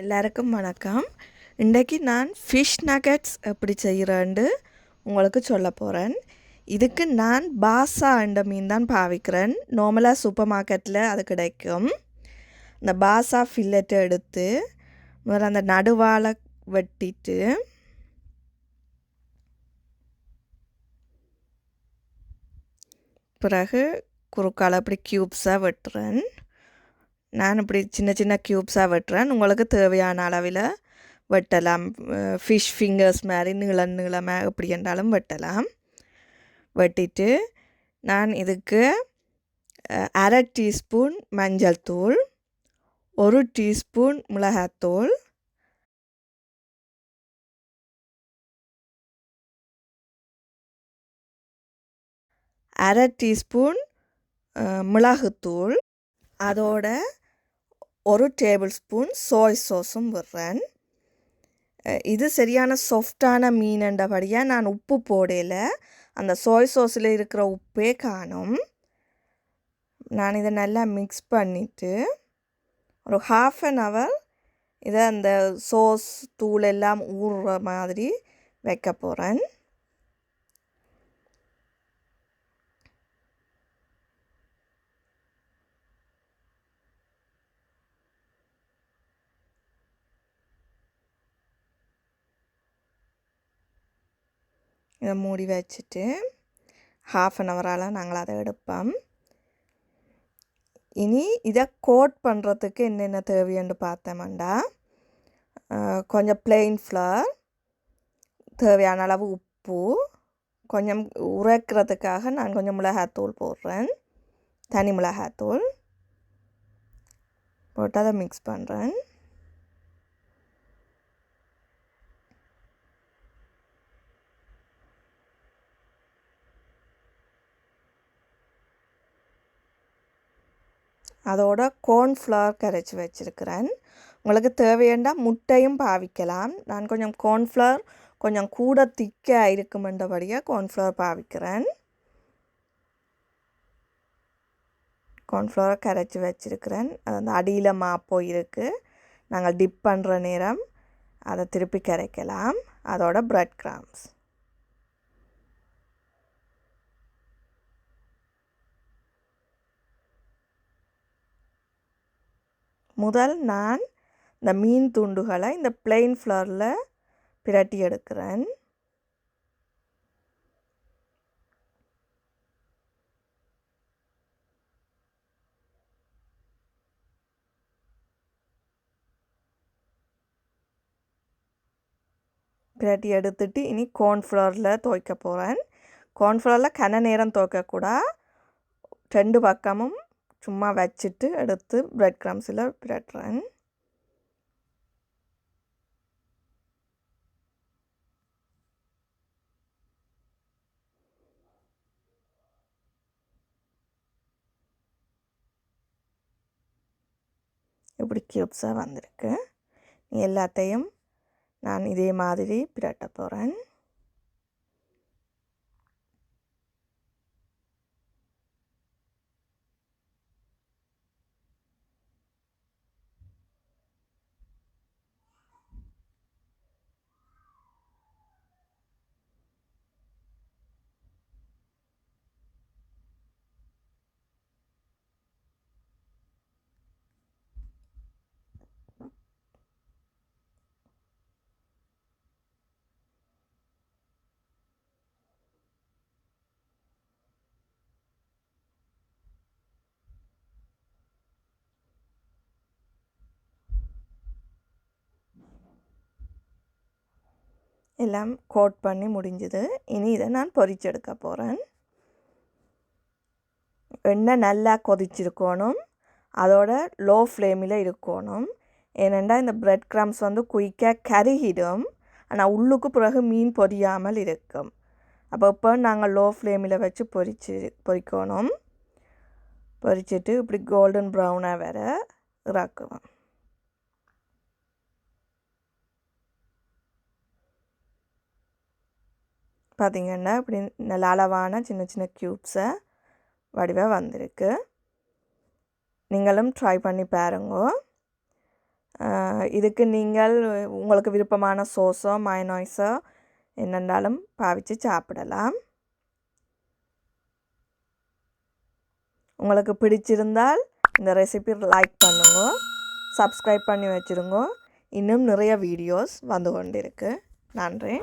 எல்லாருக்கும் வணக்கம். இன்றைக்கு நான் ஃபிஷ் நகட்ஸ் எப்படி செய்கிறேன்னு உங்களுக்கு சொல்ல போகிறேன். இதுக்கு நான் பாசா என்ற மீன் தான் பாவிக்கிறேன். நார்மலாக சூப்பர் மார்க்கெட்டில் அது கிடைக்கும். இந்த பாசா ஃபில்லெட்டை எடுத்து முதல்ல அந்த நடுவாலை வெட்டிட்டு பிறகு குறுக்கால் அப்படி க்யூப்ஸாக வெட்டுறேன். நான் இப்படி சின்ன சின்ன க்யூப்ஸாக வெட்டுறேன். உங்களுக்கு தேவையான அளவில் வெட்டலாம். ஃபிஷ் ஃபிங்கர்ஸ் மாதிரி நீளமாக எப்படி என்றாலும் வெட்டலாம். வெட்டிட்டு நான் இதுக்கு 1/2 டீஸ்பூன் மஞ்சள் தூள், 1 டீஸ்பூன் மிளகாத்தூள், 1/2 டீஸ்பூன் மிளகுத்தூள், அதோட 1 டேபிள் ஸ்பூன் சோய் சாஸும் விடுறேன். இது சரியான சாஃப்டான மீன்ன்றபடியாக நான் உப்பு போடல. அந்த சோய் சாஸில் இருக்கிற உப்பே காணும். நான் இதை நல்லா மிக்ஸ் பண்ணிவிட்டு ஒரு 1/2 hour இதை அந்த சோஸ் தூள் எல்லாம் ஊறுற மாதிரி வைக்க போகிறேன். இதை மூடி வச்சுட்டு 1/2 hour நாங்கள் அதை எடுப்போம். இனி இதை கோட் பண்ணுறதுக்கு என்னென்ன தேவைன்னு பார்த்தோம்னா கொஞ்சம் plain flour, தேவையான அளவு உப்பு, கொஞ்சம் உரைக்கிறதுக்காக நான் கொஞ்சம் மிளகாத்தூள் போடுறேன், தனி மிளகாத்தூள் போட்டு அதை மிக்ஸ் பண்ணுறேன். அதோட கார்ன்ஃப்ளவர் கரைச்சி வச்சுருக்கிறேன். உங்களுக்கு தேவையாண்டா முட்டையும் பாவிக்கலாம். நான் கொஞ்சம் கார்ன்ஃப்ளவர் கொஞ்சம் கூட திக்காக இருக்குமென்றபடியாக கார்ன்ஃப்ளவர் பாவிக்கிறேன். கார்ன்ஃப்ளவர் கரைச்சி வச்சுருக்கிறேன். அது அந்த அடியில் மாப்போய் இருக்குது. நாங்கள் டிப் பண்ணுற நேரம் அதை திருப்பி கரைக்கலாம். அதோட பிரெட் கிராம்ஸ், முதல் நான் இந்த மீன் துண்டுகளை இந்த பிளெயின் ஃப்ளவரில் பிரட்டி எடுக்கிறேன். பிரட்டி எடுத்துட்டு இனி கார்ன்ஃப்ளவரில் துவைக்க போகிறேன். கார்ன்ஃப்ளவரில் கன நேரம் துவைக்கக்கூடாது. 2 பக்கமும் சும்மா வச்சுட்டு எடுத்து பிரெட் கிரம்ஸில் பிரட்டுறேன். இப்படி க்யூப்ஸாக வந்திருக்கு. எல்லாத்தையும் நான் இதே மாதிரி பிரட்ட போகிறேன். எல்லாம் கோட் பண்ணி முடிஞ்சுது. இனி இதை நான் பொரிச்செடுக்க போகிறேன். எண்ணெய் நல்லா கொதிச்சிருக்கணும். அதோட லோ ஃப்ளேமில் இருக்கணும். ஏனெண்டா இந்த பிரெட் கிரம்ஸ் வந்து குயிக்காக கருகிடும். ஆனால் உள்ளுக்கு பிறகு மீன் பொரியாமல் இருக்கும். அப்போ இப்போ நாங்கள் லோ ஃப்ளேமில் வச்சு பொரிக்கணும். பொரிச்சிட்டு இப்படி கோல்டன் ப்ரௌனாக வேற இறக்குவோம். பார்த்திங்கன்னா இப்படி நல்ல அளவான சின்ன சின்ன க்யூப்ஸை வடிவாக வந்திருக்கு. நீங்களும் ட்ரை பண்ணி பாருங்க. இதுக்கு நீங்கள் உங்களுக்கு விருப்பமான சோஸோ மயோனைஸோ என்னென்னாலும் பாவிச்சு சாப்பிடலாம். உங்களுக்கு பிடிச்சிருந்தால் இந்த ரெசிபி லைக் பண்ணுங்க, சப்ஸ்கிரைப் பண்ணி வச்சுருங்க. இன்னும் நிறைய வீடியோஸ் வந்து கொண்டிருக்கு. நன்றி.